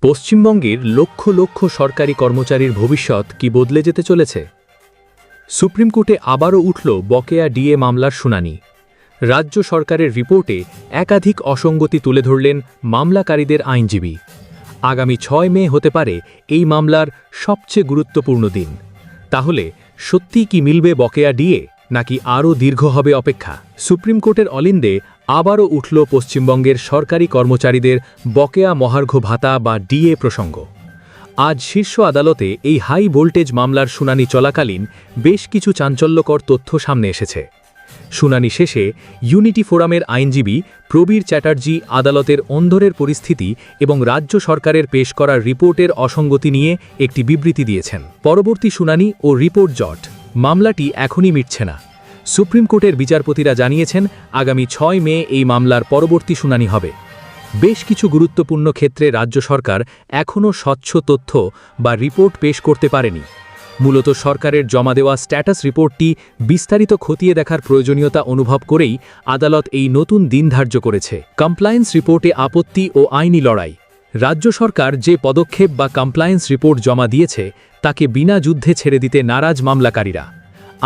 পশ্চিমবঙ্গের লক্ষ লক্ষ সরকারি কর্মচারীর ভবিষ্যৎ কি বদলে যেতে চলেছে? সুপ্রিম কোর্টে আবারও উঠল বকেয়া ডিএ মামলার শুনানি। রাজ্য সরকারের রিপোর্টে একাধিক অসঙ্গতি তুলে ধরলেন মামলাকারীদের আইনজীবী। আগামী 6 মে হতে পারে এই মামলার সবচেয়ে গুরুত্বপূর্ণ দিন। তাহলে সত্যিই কি মিলবে বকেয়া ডিএ, নাকি আরও দীর্ঘ হবে অপেক্ষা? সুপ্রিম কোর্টের অলিন্দে আবারও উঠল পশ্চিমবঙ্গের সরকারি কর্মচারীদের বকেয়া মহার্ঘ ভাতা বা ডিএ প্রসঙ্গ। আজ শীর্ষ আদালতে এই হাই ভোল্টেজ মামলার শুনানি চলাকালীন বেশ কিছু চাঞ্চল্যকর তথ্য সামনে এসেছে। শুনানি শেষে ইউনিটি ফোরামের আইনজীবী প্রবীর চ্যাটার্জি আদালতের অন্ধরের পরিস্থিতি এবং রাজ্য সরকারের পেশ করা রিপোর্টের অসঙ্গতি নিয়ে একটি বিবৃতি দিয়েছেন। পরবর্তী শুনানি ও রিপোর্ট জট, মামলাটি এখনই মিটছে না। সুপ্রিম কোর্টের বিচারপতিরা জানিয়েছেন আগামী 6 মে এই মামলার পরবর্তী শুনানি হবে। বেশ কিছু গুরুত্বপূর্ণ ক্ষেত্রে রাজ্য সরকার এখনও স্বচ্ছ তথ্য বা রিপোর্ট পেশ করতে পারেনি। মূলত সরকারের জমা দেওয়া স্ট্যাটাস রিপোর্টটি বিস্তারিত খতিয়ে দেখার প্রয়োজনীয়তা অনুভব করেই আদালত এই নতুন দিন ধার্য করেছে। কমপ্লায়েন্স রিপোর্টে আপত্তি ও আইনি লড়াই। রাজ্য সরকার যে পদক্ষেপ বা কমপ্লায়েন্স রিপোর্ট জমা দিয়েছে তাকে বিনা যুদ্ধে ছেড়ে দিতে নারাজ মামলাকারীরা।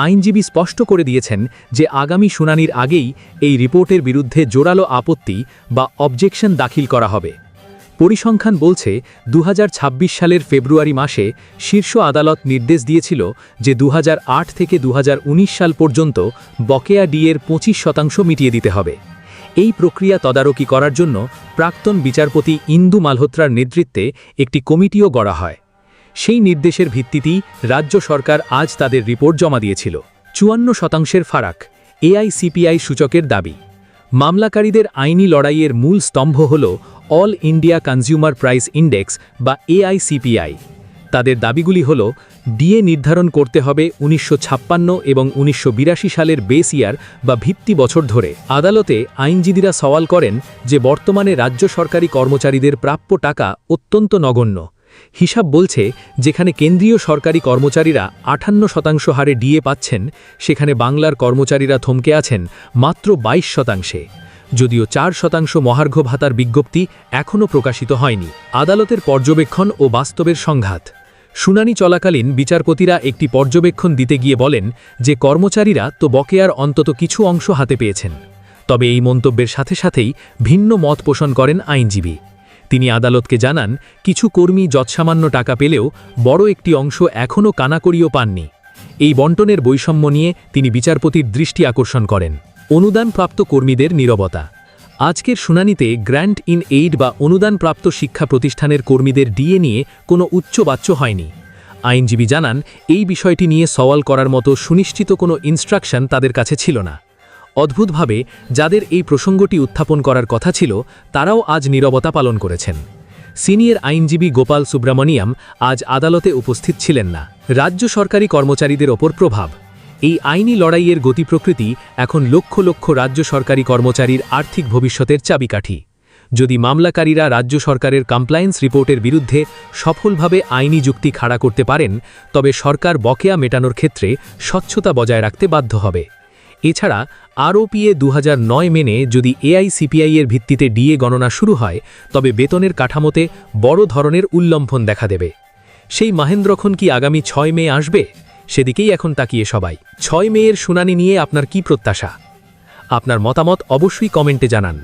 আইনজীবী স্পষ্ট করে দিয়েছেন যে আগামী শুনানির আগেই এই রিপোর্টের বিরুদ্ধে জোরালো আপত্তি বা অবজেকশন দাখিল করা হবে। পরিসংখ্যান বলছে 2026 সালের ফেব্রুয়ারি মাসে শীর্ষ আদালত নির্দেশ দিয়েছিল যে 2008 থেকে 2019 সাল পর্যন্ত বকেয়া ডিএর 25% মিটিয়ে দিতে হবে। এই প্রক্রিয়া তদারকি করার জন্য প্রাক্তন বিচারপতি ইন্দু মালহোত্রার নেতৃত্বে একটি কমিটিও গড়া হয়। সেই নির্দেশের ভিত্তিতেই রাজ্য সরকার আজ তাদের রিপোর্ট জমা দিয়েছিল। 54% ফারাক, এআইসিপিআই সূচকের দাবি। মামলাকারীদের আইনি লড়াইয়ের মূল স্তম্ভ হল all India consumer price index বা এআইসিপিআই। তাদের দাবিগুলি হল ডিএ নির্ধারণ করতে হবে 1956 এবং 1982 সালের বেস ইয়ার বা ভিত্তি বছর ধরে। আদালতে আইনজীবীরা সওয়াল করেন যে বর্তমানে রাজ্য সরকারি কর্মচারীদের প্রাপ্য টাকা অত্যন্ত নগণ্য। হিসাব বলছে যেখানে কেন্দ্রীয় সরকারি কর্মচারীরা 58% হারে ডিএ পাচ্ছেন, সেখানে বাংলার কর্মচারীরা থমকে আছেন মাত্র 22%। যদিও 4% মহার্ঘ ভাতার বিজ্ঞপ্তি এখনও প্রকাশিত হয়নি। আদালতের পর্যবেক্ষণ ও বাস্তবের সংঘাত। শুনানি চলাকালীন বিচারপতিরা একটি পর্যবেক্ষণ দিতে গিয়ে বলেন যে কর্মচারীরা তো বকেয়ার অন্তত কিছু অংশ হাতে পেয়েছেন। তবে এই মন্তব্যের সাথে সাথেই ভিন্ন মত পোষণ করেন আইনজীবী। তিনি আদালতকে জানান কিছু কর্মী যৎসামান্য টাকা পেলেও বড় একটি অংশ এখনও কানাকড়িও পাননি। এই বণ্টনের বৈষম্য নিয়ে তিনি বিচারপতির দৃষ্টি আকর্ষণ করেন। অনুদানপ্রাপ্ত কর্মীদের নীরবতা। আজকের শুনানিতে গ্র্যান্ট ইন এইড বা অনুদানপ্রাপ্ত শিক্ষা প্রতিষ্ঠানের কর্মীদের ডিএ নিয়ে কোনো উচ্চবাচ্য হয়নি। আইনজীবী জানান এই বিষয়টি নিয়ে সওয়াল করার মতো সুনিশ্চিত কোনো ইনস্ট্রাকশন তাদের কাছে ছিল না। অদ্ভুতভাবে যাদের এই প্রসঙ্গটি উত্থাপন করার কথা ছিল তারাও আজ নীরবতা পালন করেছেন। সিনিয়র আইনজীবী গোপাল সুব্রামণিয়াম আজ আদালতে উপস্থিত ছিলেন না। রাজ্য সরকারি কর্মচারীদের ওপর প্রভাব। এই আইনি লড়াইয়ের গতি প্রকৃতি এখন লক্ষ লক্ষ রাজ্য সরকারি কর্মচারীর আর্থিক ভবিষ্যতের চাবিকাঠি। যদি মামলাকারীরা রাজ্য সরকারের কমপ্লায়েন্স রিপোর্টের বিরুদ্ধে সফলভাবে আইনি যুক্তি খাড়া করতে পারেন, তবে সরকার বকেয়া মেটানোর ক্ষেত্রে স্বচ্ছতা বজায় রাখতে বাধ্য হবে। এছাড়া আরওপিএ 2009 মেনে যদি এআইসিপিআই এর ভিত্তিতে ডিএ গণনা শুরু হয়, তবে বেতনের কাঠামোতে বড় ধরনের উল্লম্ফন দেখা দেবে। সেই মহেন্দ্রক্ষণ কি আগামী 6 মে আসবে? সেদিকেই এখন তাকিয়ে সবাই। 6 মে এর শুনানি নিয়ে আপনার কি প্রত্যাশা? আপনার মতামত অবশ্যই কমেন্টে জানান।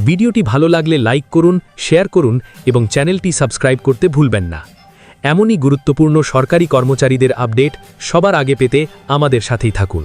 ভিডিওটি ভালো লাগলে লাইক করুন, শেয়ার করুন এবং চ্যানেলটি সাবস্ক্রাইব করতে ভুলবেন না। এমনই গুরুত্বপূর্ণ সরকারি কর্মচারীদের আপডেট সবার আগে পেতে আমাদের সাথেই থাকুন।